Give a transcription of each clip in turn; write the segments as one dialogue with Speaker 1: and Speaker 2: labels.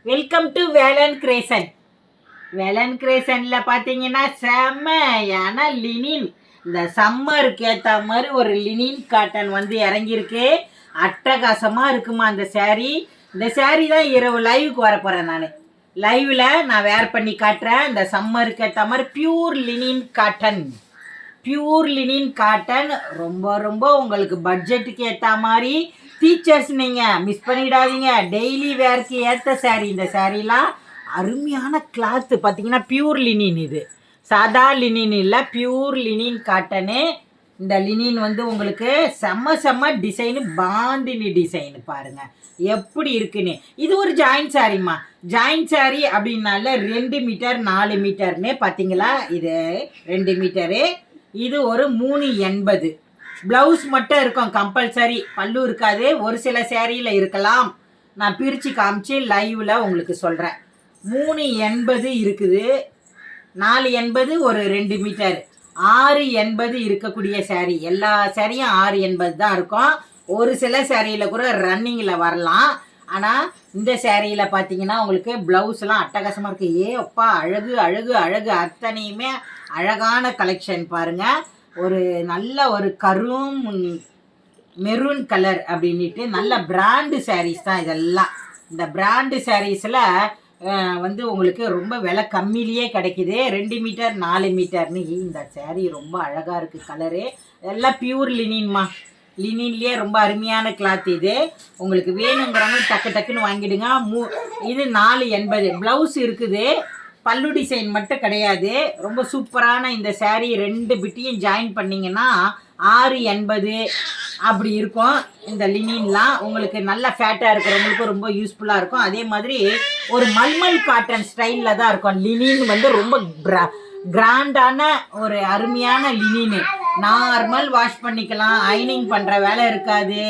Speaker 1: Welcome to Velan creation. வேலன் கிரேசனில் பார்த்தீங்கன்னா செம்மையான லினின், இந்த சம்மருக்கு ஏற்ற மாதிரி ஒரு லினின் காட்டன் வந்து இறங்கியிருக்கு. அட்டகாசமாக இருக்குமா அந்த சேரீ. இந்த சேரீ தான் இரவு லைவுக்கு வர போகிறேன். லைவில் நான் வேர் பண்ணி காட்டுறேன். இந்த சம்மருக்கு ஏற்ற மாதிரி பியூர் லினின் காட்டன். ரொம்ப ரொம்ப உங்களுக்கு பட்ஜெட்டுக்கு ஏற்ற மாதிரி ஃபீச்சர்ஸ் நீங்கள் மிஸ் பண்ணிடாதீங்க. டெய்லி வேர்க்கு ஏற்ற சேரீ. இந்த சேரீலாம் அருமையான கிளாத்து பார்த்தீங்கன்னா பியூர் லினின். இது சாதா லினின் இல்லை, பியூர் லினின் காட்டனு. இந்த லினின் வந்து உங்களுக்கு செம்ம டிசைனு, பாந்தினி டிசைனு பாருங்கள் எப்படி இருக்குன்னு. இது ஒரு ஜாயின்ட் சாரீம்மா. ஜாயின்ட் சாரீ அப்படின்னால 2 மீட்டர் 4 மீட்டர்னு பார்த்தீங்களா. இது 2 மீட்டரு. இது ஒரு 380. ப்ளவுஸ் மட்டும் இருக்கும் கம்பல்சரி, பல்லு இருக்காது. ஒரு சில சேரீயில் இருக்கலாம். நான் பிரித்து காமிச்சு லைவில் உங்களுக்கு சொல்கிறேன். 380 இருக்குது, 480 ஒரு 2 மீட்டர், 680 இருக்கக்கூடிய சேரீ. எல்லா சேரீயும் 680 தான் இருக்கும். ஒரு சில சேரீயில் கூட ரன்னிங்கில் வரலாம். ஆனால் இந்த சேரீயில் பார்த்தீங்கன்னா உங்களுக்கு ப்ளவுஸ்லாம் அட்டகாசமாக இருக்குது. அப்பா அழகு அழகு அழகு, அத்தனையுமே அழகான கலெக்ஷன் பாருங்கள். ஒரு நல்ல ஒரு கரும் மெரூன் கலர் அப்படின்ட்டு நல்ல பிராண்டு சாரீஸ் தான் இதெல்லாம். இந்த பிராண்டு சாரீஸில் வந்து உங்களுக்கு ரொம்ப விலை கம்மியிலேயே கிடைக்கிது. 2 மீட்டர் 4 மீட்டர்னு. இந்த சேரீ ரொம்ப அழகாக இருக்குது கலரு. எல்லாம் பியூர் லினின்மா. லினின்லேயே ரொம்ப அருமையான கிளாத். இது உங்களுக்கு வேணுங்கிறவங்க டக்குன்னு வாங்கிடுங்க. இது 480. ப்ளவுஸ் இருக்குது, பல்லு டிசைன் மட்டும் கிடையாது. ரொம்ப சூப்பரான இந்த சேரீ. 2 பிட்டியும் ஜாயின் பண்ணிங்கன்னா 680 அப்படி இருக்கும். இந்த லினின்லாம் உங்களுக்கு நல்ல ஃபேட்டாக இருக்கிறவங்களுக்கு ரொம்ப யூஸ்ஃபுல்லாக இருக்கும். அதே மாதிரி ஒரு மல்மல் காட்டன் ஸ்டைலில் தான் இருக்கும். லினின் வந்து ரொம்ப கிராண்டான ஒரு அருமையான லினின். நார்மல் வாஷ் பண்ணிக்கலாம், அயனிங் பண்ணுற வேலை இருக்காது.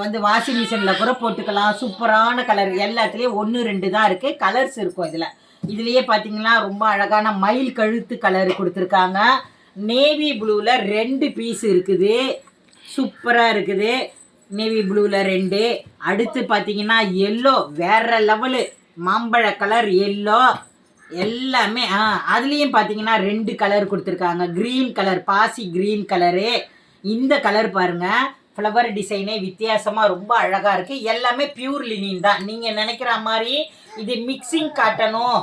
Speaker 1: வந்து வாஷிங் மிஷினில் கூட போட்டுக்கலாம். சூப்பரான கலர். எல்லாத்துலேயும் 1 2 தான் இருக்குது. கலர்ஸ் இருக்கும் இதில். இதுலேயே பார்த்தீங்கன்னா ரொம்ப அழகான மயில் கழுத்து கலர் கொடுத்துருக்காங்க. நேவி ப்ளூவில் 2 பீஸ் இருக்குது. சூப்பராக இருக்குது. நேவி ப்ளூவில் 2. அடுத்து பார்த்தீங்கன்னா எல்லோ, வேறு லெவலு மாம்பழ கலர் எல்லோ. எல்லாமே அதுலேயும் பார்த்தீங்கன்னா 2 கலர் கொடுத்துருக்காங்க. க்ரீன் கலர், பாசி க்ரீன் கலரு. இந்த கலர் பாருங்கள், ஃப்ளவர் டிசைனே வித்தியாசமாக ரொம்ப அழகாக இருக்குது. எல்லாமே பியூர் லினின் தான். நீங்கள் நினைக்கிற மாதிரி இது மிக்சிங் காட்டணும்,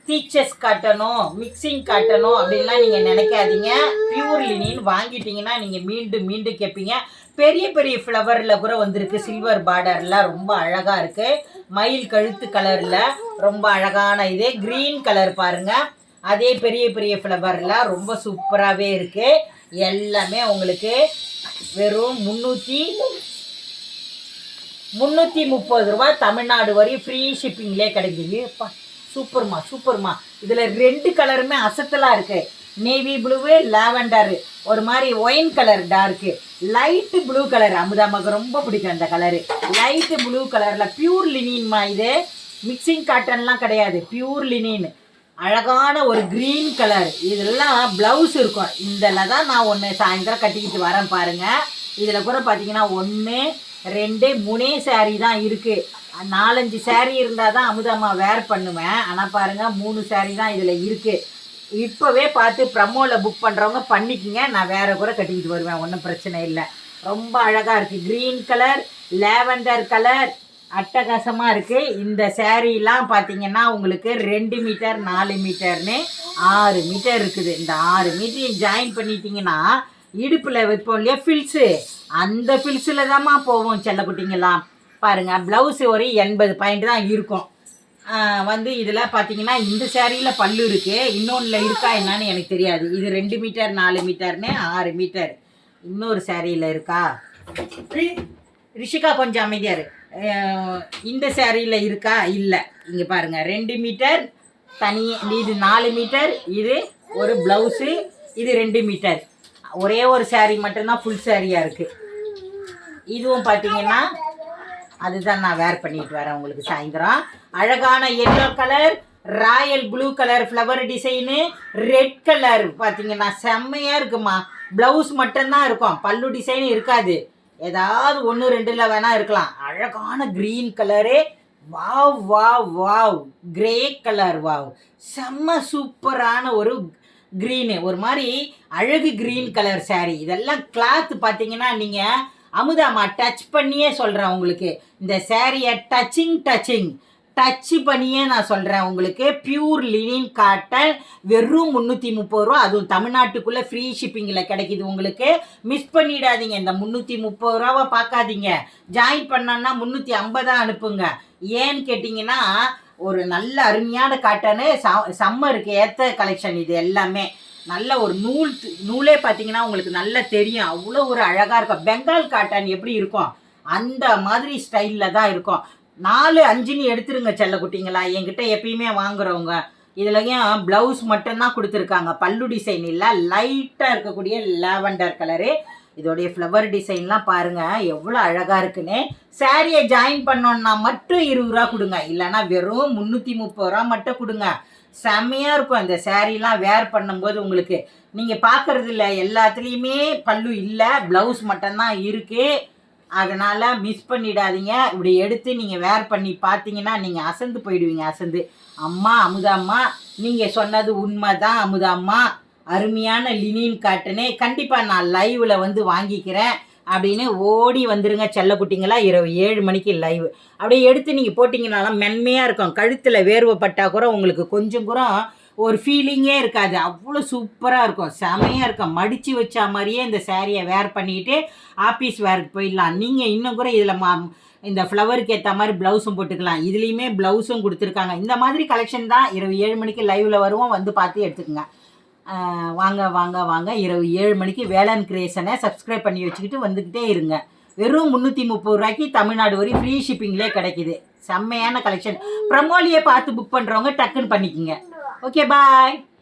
Speaker 1: டீச்சர்ஸ் காட்டணும், மிக்சிங் காட்டணும் அப்படின்லாம் நீங்கள் நினைக்காதீங்க. பியூர் லினின் வாங்கிட்டீங்கன்னா நீங்கள் மீண்டும் கேட்பீங்க. பெரிய ஃப்ளவரில் கூட வந்திருக்கு. சில்வர் பார்டர்லாம் ரொம்ப அழகாக இருக்குது. மயில் கழுத்து கலரில் ரொம்ப அழகான இது. க்ரீன் கலர் பாருங்கள், அதே பெரிய ஃப்ளவரில் ரொம்ப சூப்பராகவே இருக்குது. எல்லாமே உங்களுக்கு வெறும் 330 ரூபா தமிழ்நாடு வரை ஃப்ரீ ஷிப்பிங்லேயே கிடைக்குது. சூப்பர்மா. இதில் 2 கலருமே அசத்தலாக இருக்குது. நேவி ப்ளூவு, லாவெண்டரு, ஒரு மாதிரி wine colour dark, light blue colour. அமுதாமாக்கு ரொம்ப பிடிக்கும் அந்த கலரு. லைட்டு ப்ளூ கலரில் பியூர் லினின்மா. இது மிக்சிங் காட்டன்லாம் கிடையாது, பியூர் லினின். அழகான ஒரு க்ரீன் கலர். இதெல்லாம் ப்ளவுஸ் இருக்கும். இதில் தான் நான் ஒன்று சாயந்தரம் கட்டிக்கிட்டு வரேன் பாருங்கள். இதில் கூட பார்த்தீங்கன்னா 1 2 3 சேரீ தான் இருக்குது. 4 சேரீ இருந்தால் தான் அமுதம்மா வேர் பண்ணுவேன். ஆனால் பாருங்கள் 3 சேரீ தான் இதில் இருக்குது. இப்போவே பார்த்து ப்ரமோவில் புக் பண்ணுறவங்க பண்ணிக்கிங்க. நான் வேறு கூட கட்டிக்கிட்டு வருவேன், ஒன்றும் பிரச்சனை இல்லை. ரொம்ப அழகாக இருக்குது. க்ரீன் கலர், லேவெண்டர் கலர், அட்டகாசமாக இருக்குது. இந்த சேரீலாம் பார்த்தீங்கன்னா உங்களுக்கு 2 மீட்டர் 4 மீட்டர்னு 6 மீட்டர் இருக்குது. இந்த 6 மீட்டரையும் ஜாயின் பண்ணிட்டீங்கன்னா இடுப்பில் வைப்போம் இல்லையா ஃபில்ஸு, அந்த ஃபில்ஸில் தான்மா போவோம் செல்லக்குட்டிங்கெல்லாம். பாருங்கள், ப்ளவுஸு ஒரு 80 பாயிண்ட் தான் இருக்கும். வந்து இதில் பார்த்தீங்கன்னா இந்த சேரீயில் பல்லு இருக்குது. இன்னொன்றில் இருக்கா என்னான்னு எனக்கு தெரியாது. இது 2 மீட்டர் 4 மீட்டர்னு 6 மீட்டர். இன்னொரு சேரீயில் இருக்கா? ரிஷிகா கொஞ்சம் அமைதியார். இந்த சேரீயில் இருக்கா? இல்லை. இங்கே பாருங்கள், 2 மீட்டர் தனி, இது 4 மீட்டர். இது ஒரு ப்ளவுஸு, இது 2 மீட்டர். ஒரே ஒரு சேரீ மட்டும்தான் ஃபுல் சேரீயாக இருக்குது. இதுவும் பார்த்தீங்கன்னா அதுதான் நான் வேர் பண்ணிட்டு வரேன் உங்களுக்கு சாயந்தரம். அழகான yellow colour, Royal blue colour flower design, red colour பார்த்தீங்கன்னா செம்மையாக இருக்குமா. ப்ளவுஸ் மட்டும்தான் இருக்கும், பல்லு டிசைன் இருக்காது. ஏதாவது 1 2ல் வேணால் இருக்கலாம். அழகான green colour, wow wow wow, grey colour, wow, செம்ம சூப்பரான ஒரு க்ரீனு, ஒரு மாதிரி அழகு க்ரீன் கலர் saree. இதெல்லாம் கிளாத் பார்த்தீங்கன்னா நீங்கள் அமுதாம்மா டச் பண்ணியே சொல்கிறேன் உங்களுக்கு. இந்த சேரீயை டச்சு பண்ணியே நான் சொல்கிறேன் உங்களுக்கு. பியூர் லினின் காட்டன், வெறும் 330 ரூபா, அதுவும் தமிழ்நாட்டுக்குள்ளே ஃப்ரீ ஷிப்பிங்கில் கிடைக்கிது உங்களுக்கு. மிஸ் பண்ணிடாதீங்க. இந்த 330 ரூபாவை பார்க்காதீங்க. ஜாயின் பண்ணோன்னா 350 அனுப்புங்க. ஏன்னு கேட்டிங்கன்னா ஒரு நல்ல அருமையான காட்டனு, சம்மருக்கு ஏற்ற கலெக்ஷன் இது எல்லாமே. நல்ல ஒரு நூலே பார்த்தீங்கன்னா உங்களுக்கு நல்லா தெரியும், அவ்வளோ ஒரு அழகாக இருக்கும். பெங்கால் காட்டன் எப்படி இருக்கும் அந்த மாதிரி ஸ்டைலில் தான் இருக்கும். 4, 5ன்னு எடுத்துருங்க செல்ல குட்டிங்களா, என்கிட்ட எப்பயுமே வாங்குறவங்க. இதுலையும் ப்ளவுஸ் மட்டும்தான் கொடுத்துருக்காங்க, பல்லு டிசைன் இல்லை. லைட்டாக இருக்கக்கூடிய லாவெண்டர் கலரு. இதோடைய ஃப்ளவர் டிசைன்லாம் பாருங்கள் எவ்வளோ அழகாக இருக்குன்னு. சாரியை ஜாயின் பண்ணோன்னா மட்டும் 20 ரூபா கொடுங்க, இல்லைனா வெறும் 330 ரூபா மட்டும் கொடுங்க. செம்மையாக இருக்கும் இந்த சாரீலாம் வேர் பண்ணும்போது உங்களுக்கு. நீங்கள் பார்க்குறது இல்லை, எல்லாத்துலேயுமே பல்லு இல்லை, ப்ளவுஸ் மட்டும்தான் இருக்குது. அதனால் மிஸ் பண்ணிடாதீங்க. இப்படி எடுத்து நீங்கள் வேர் பண்ணி பார்த்தீங்கன்னா நீங்கள் அசந்து போயிடுவீங்க. அசந்து, அம்மா அமுதாம்மா நீங்கள் சொன்னது உண்மை தான் அமுதாம்மா, அருமையான லினின் காட்டனே, கண்டிப்பாக நான் லைவில் வந்து வாங்கிக்கிறேன் அப்படின்னு ஓடி வந்துருங்க செல்லக்குட்டிங்களா. இரவு 7 மணிக்கு லைவ். அப்படியே எடுத்து நீங்கள் போட்டிங்கனாலும் மென்மையாக இருக்கும். கழுத்தில் வேர்வைப்பட்டா கூட உங்களுக்கு கொஞ்சம் கூட ஒரு ஃபீலிங்கே இருக்காது, அவ்வளோ சூப்பராக இருக்கும், செமையாக இருக்கும். மடித்து வச்சா மாதிரியே இந்த சேரீயை வேர் பண்ணிவிட்டு ஆஃபீஸ் வேருக்கு போயிடலாம். நீங்கள் இன்னும் கூட இதில் இந்த ஃப்ளவருக்கு ஏற்ற மாதிரி ப்ளவுஸும் போட்டுக்கலாம். இதுலேயுமே ப்ளவுஸும் கொடுத்துருக்காங்க. இந்த மாதிரி கலெக்ஷன் தான் இரவு 7 மணிக்கு லைவில் வருவோம், வந்து பார்த்து எடுத்துக்கோங்க. வாங்க வாங்க வாங்க, இரவு 7 மணிக்கு வேளாண் கிரியேஷனை சப்ஸ்கிரைப் பண்ணி வச்சுக்கிட்டு வந்துக்கிட்டே இருங்க. வெறும் 330 ரூபாய்க்கு தமிழ்நாடு வரையும் ஃப்ரீ ஷிப்பிங்லேயே கிடைக்கிது. செம்மையான கலெக்ஷன். ப்ரமோலியை பார்த்து புக் பண்ணுறவங்க டக்குன்னு பண்ணிக்கோங்க. ஓகே, பாய்.